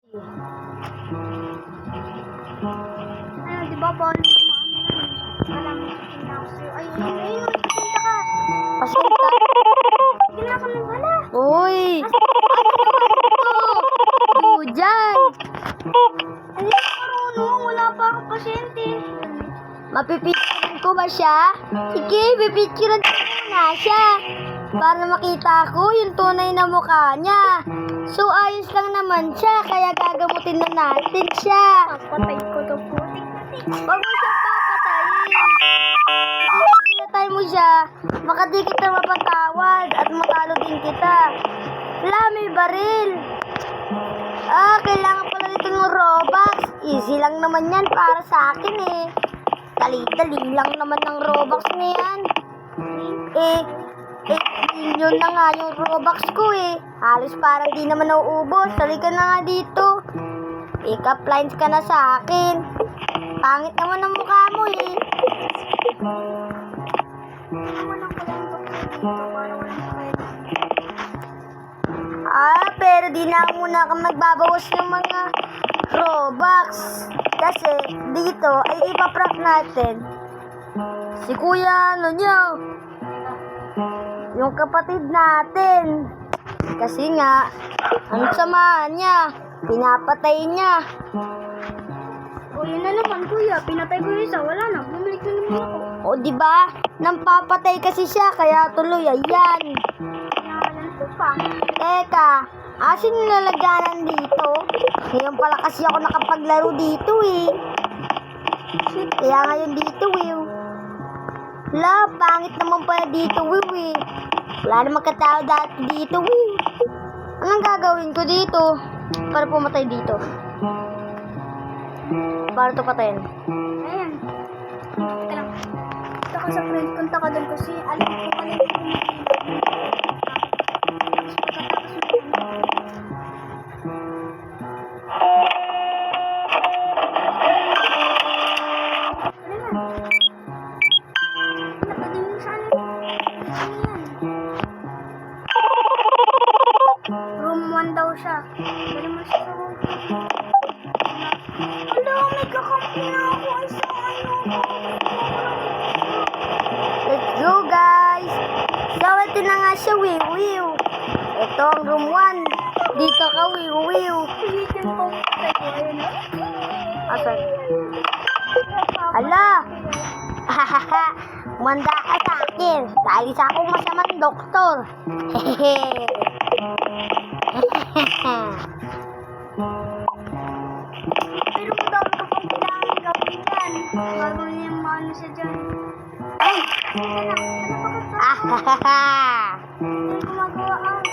Ayun, di ba, Paul? Malamig na ako sa'yo. Ayun, pasinta ka. Pasinta. Gila ka ng bala. Uy! Oo, dyan! Hindi ako marunong. Wala pa akong pasyente. Mapipicturean ko ba siya? Sige, pipicturean ko muna siya. Para makita ko yung tunay na mukha niya. So, ayos lang naman siya, kaya gagamutin na natin siya. Papatay ko to, putik na tik. Huwag mo siya papatayin. Kung pinatay mo siya, baka di kita mapatawad at matalo din kita. Wala, may baril. Kailangan pala nito ng Robux. Easy lang naman yan para sa akin eh. Dali-dali lang naman ng Robux na yan. Yun na nga yung Robux ko eh. Halos parang di naman nauubos. Halika na nga dito. Pick-up lines ka na sa akin. Pangit naman ang mukha mo eh. Walang kulang ko dito para walang pwede. Pero di na muna ka magbabawas ng mga Robux. Kasi dito ay ipaprank natin si Kuya yung kapatid natin. Kasi nga, ang sama niya, pinapatay niya. O, yun na naman, kuya. Pinatay ko yung isa. Wala na. Bumalik na naman ako. O di ba? Nang papatay kasi siya, kaya tuloy ayan. Pinahalan ko pa. Teka, asin nilalagyanan dito? Ngayon pala kasi ako nakapaglaro dito eh. Shit, kaya ngayon dito eh. Wala, pangit naman pala dito eh. Wala namang katao dati dito eh. Anong gagawin ko dito? Para pumatay dito. Para ito patayin. Ayan. Teka lang. Punta ka sa friend. Punta ka doon kasi alam ko pala yung tapos pagkatapos mo yan. Ano na? Napadi mo sa ano? Ano yan? Room 1 daw siya. Dali mo siya sa room. Wala, may kakampi na ako. Ay, sa ano? Let's go guys! So ito na nga siya, wiw. Ito ang room 1. Dito ka, wiw. Pilitin po. Ayun na. Asan? Ala! Hahaha! Manda ka sa akin. Dahil isa akong masamang doktor. Hehehe. Pero madami ka pang kailangan gawin dyan. Gagawin niya yung maano siya dyan. Ay! Ano ba ka pa? Ahahaha! Hindi gumagawa ang...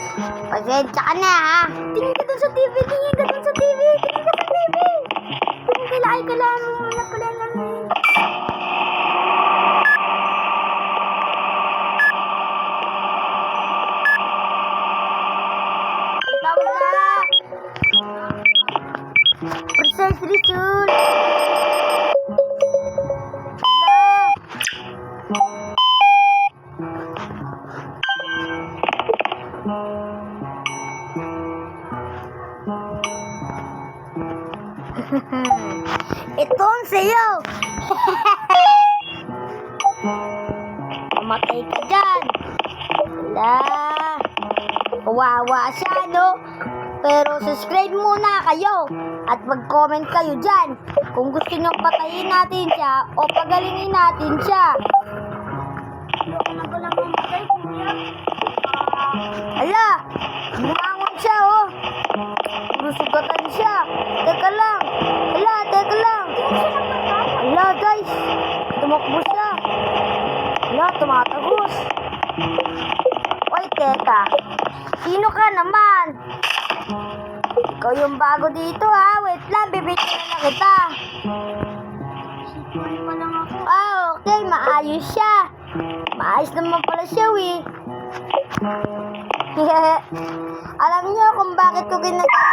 Pasensya ka na ha. Tingin ka dun sa TV! Tingin ka dun sa TV! Tingin ka sa TV! Tingin kailangan mo muna pala namin. Tawag ka! Princess Rizul! Ito ang sayo! Mamatay ka dyan! Wala! Kawawa siya, no? Pero subscribe muna kayo at mag-comment kayo dyan kung gusto nyo patayin natin siya o pagalingin natin siya. Ayoko na ba lang mamatay, kuya? Ala! Bumangon siya, oh! Rusugatan siya! Teka lang! Ala, teka lang! Ala, guys! Tumakbo siya! Ala, tumatagos! Oy, teka! Sino ka naman? Ikaw yung bago dito, ha? Wait lang, bibigyan na kita. Sikuan pa lang ako. Okay, maayos siya. Maayos naman pala siya, eh. Alam niyo kung bakit ko ginagawa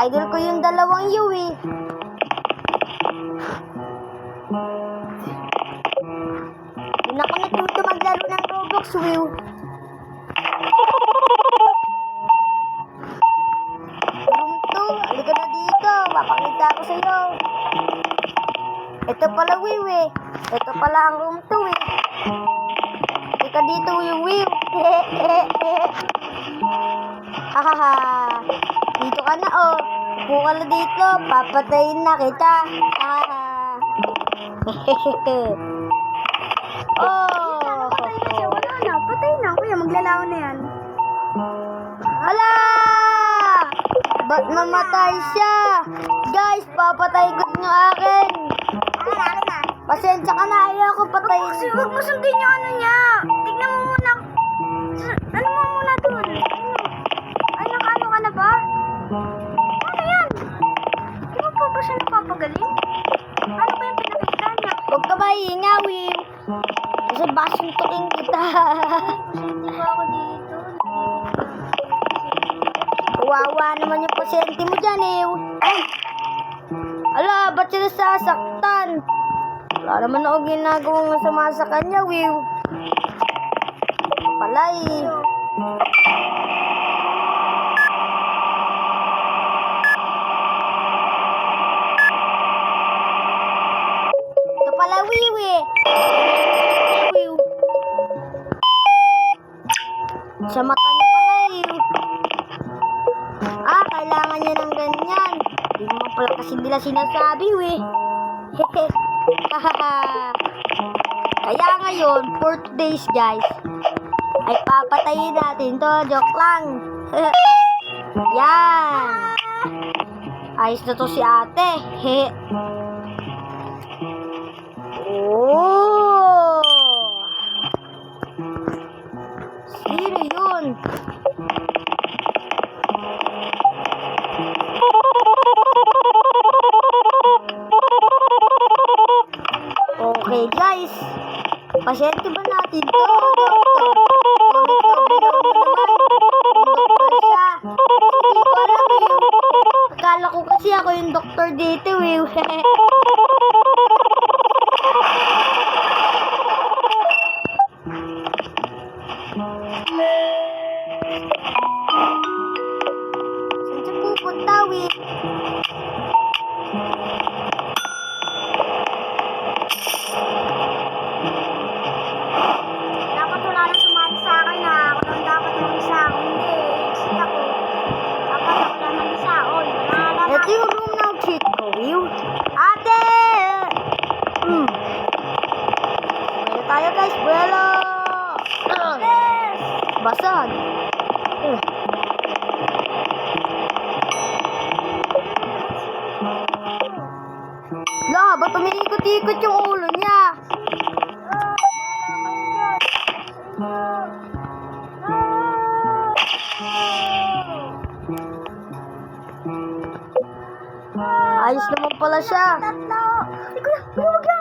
idol ko yung dalawang Yui. Hindi na ako natuto maglaro ng Roblox, Will. Will eh. Ito pala ang room 2 eh. Ika dito, Will. Hahaha. Dito ka na oh. Upo ka na dito. Papatayin na kita. Hahaha. Oh. Patay na siya. Wala na. Patay na. Kuya, maglalaw na yan. Hala! Ba't namatay siya? Guys, papatay ko yung akin. Akin na. Pasensya ka na, ayoko patayin. Huwag mo sundin yung ano niya. Tignan mo muna. Ano mo muna dun? Ano ka na ba? Ano yan? Di ba pa ba siya napapagaling? Ano ba yung pinakita niya? Huwag ka mahinga, Will. Kasi basuntukin kita. Hindi ba ako dito? Kawawa naman yung pasyente mo dyan, eh. Ay! Ala, ba't siya nasasaktan? Wala naman ako ginagawang masama sa kanya, Will. Pala, eh. Ito pala, Will, eh. Will. Sa mata niya pala, eh. Ah, kailangan niya ng ganyan. Hindi mo pala kasi nila sinasabi, eh. Hehe. Hahaha. Kaya ngayon, for today's guys, ay papatayin natin to. Joke lang. Yan. Ayos na to si ate. Hehe. Oh. Sino yun? Okay guys, pasyente ba natin to? Doktor siya. Hindi ko alam eh. Akala ko kasi ako yung doktor dito eh. Saan siya pupunta, Will? Dapat wala na sumali sa akin na ako lang dapat mag-isa ako. Hindi, easy ako. Dapat ako lang mag-isa. Oy, wala na. Ito yung room ng treat ko, Will. Ate! Buelo tayo guys, buelo! Yes! Basag! La, ba't umiikot-ikot yung ulo niya? Ayos naman pala siya. Tatlo. Ay, kuya, huwag lang.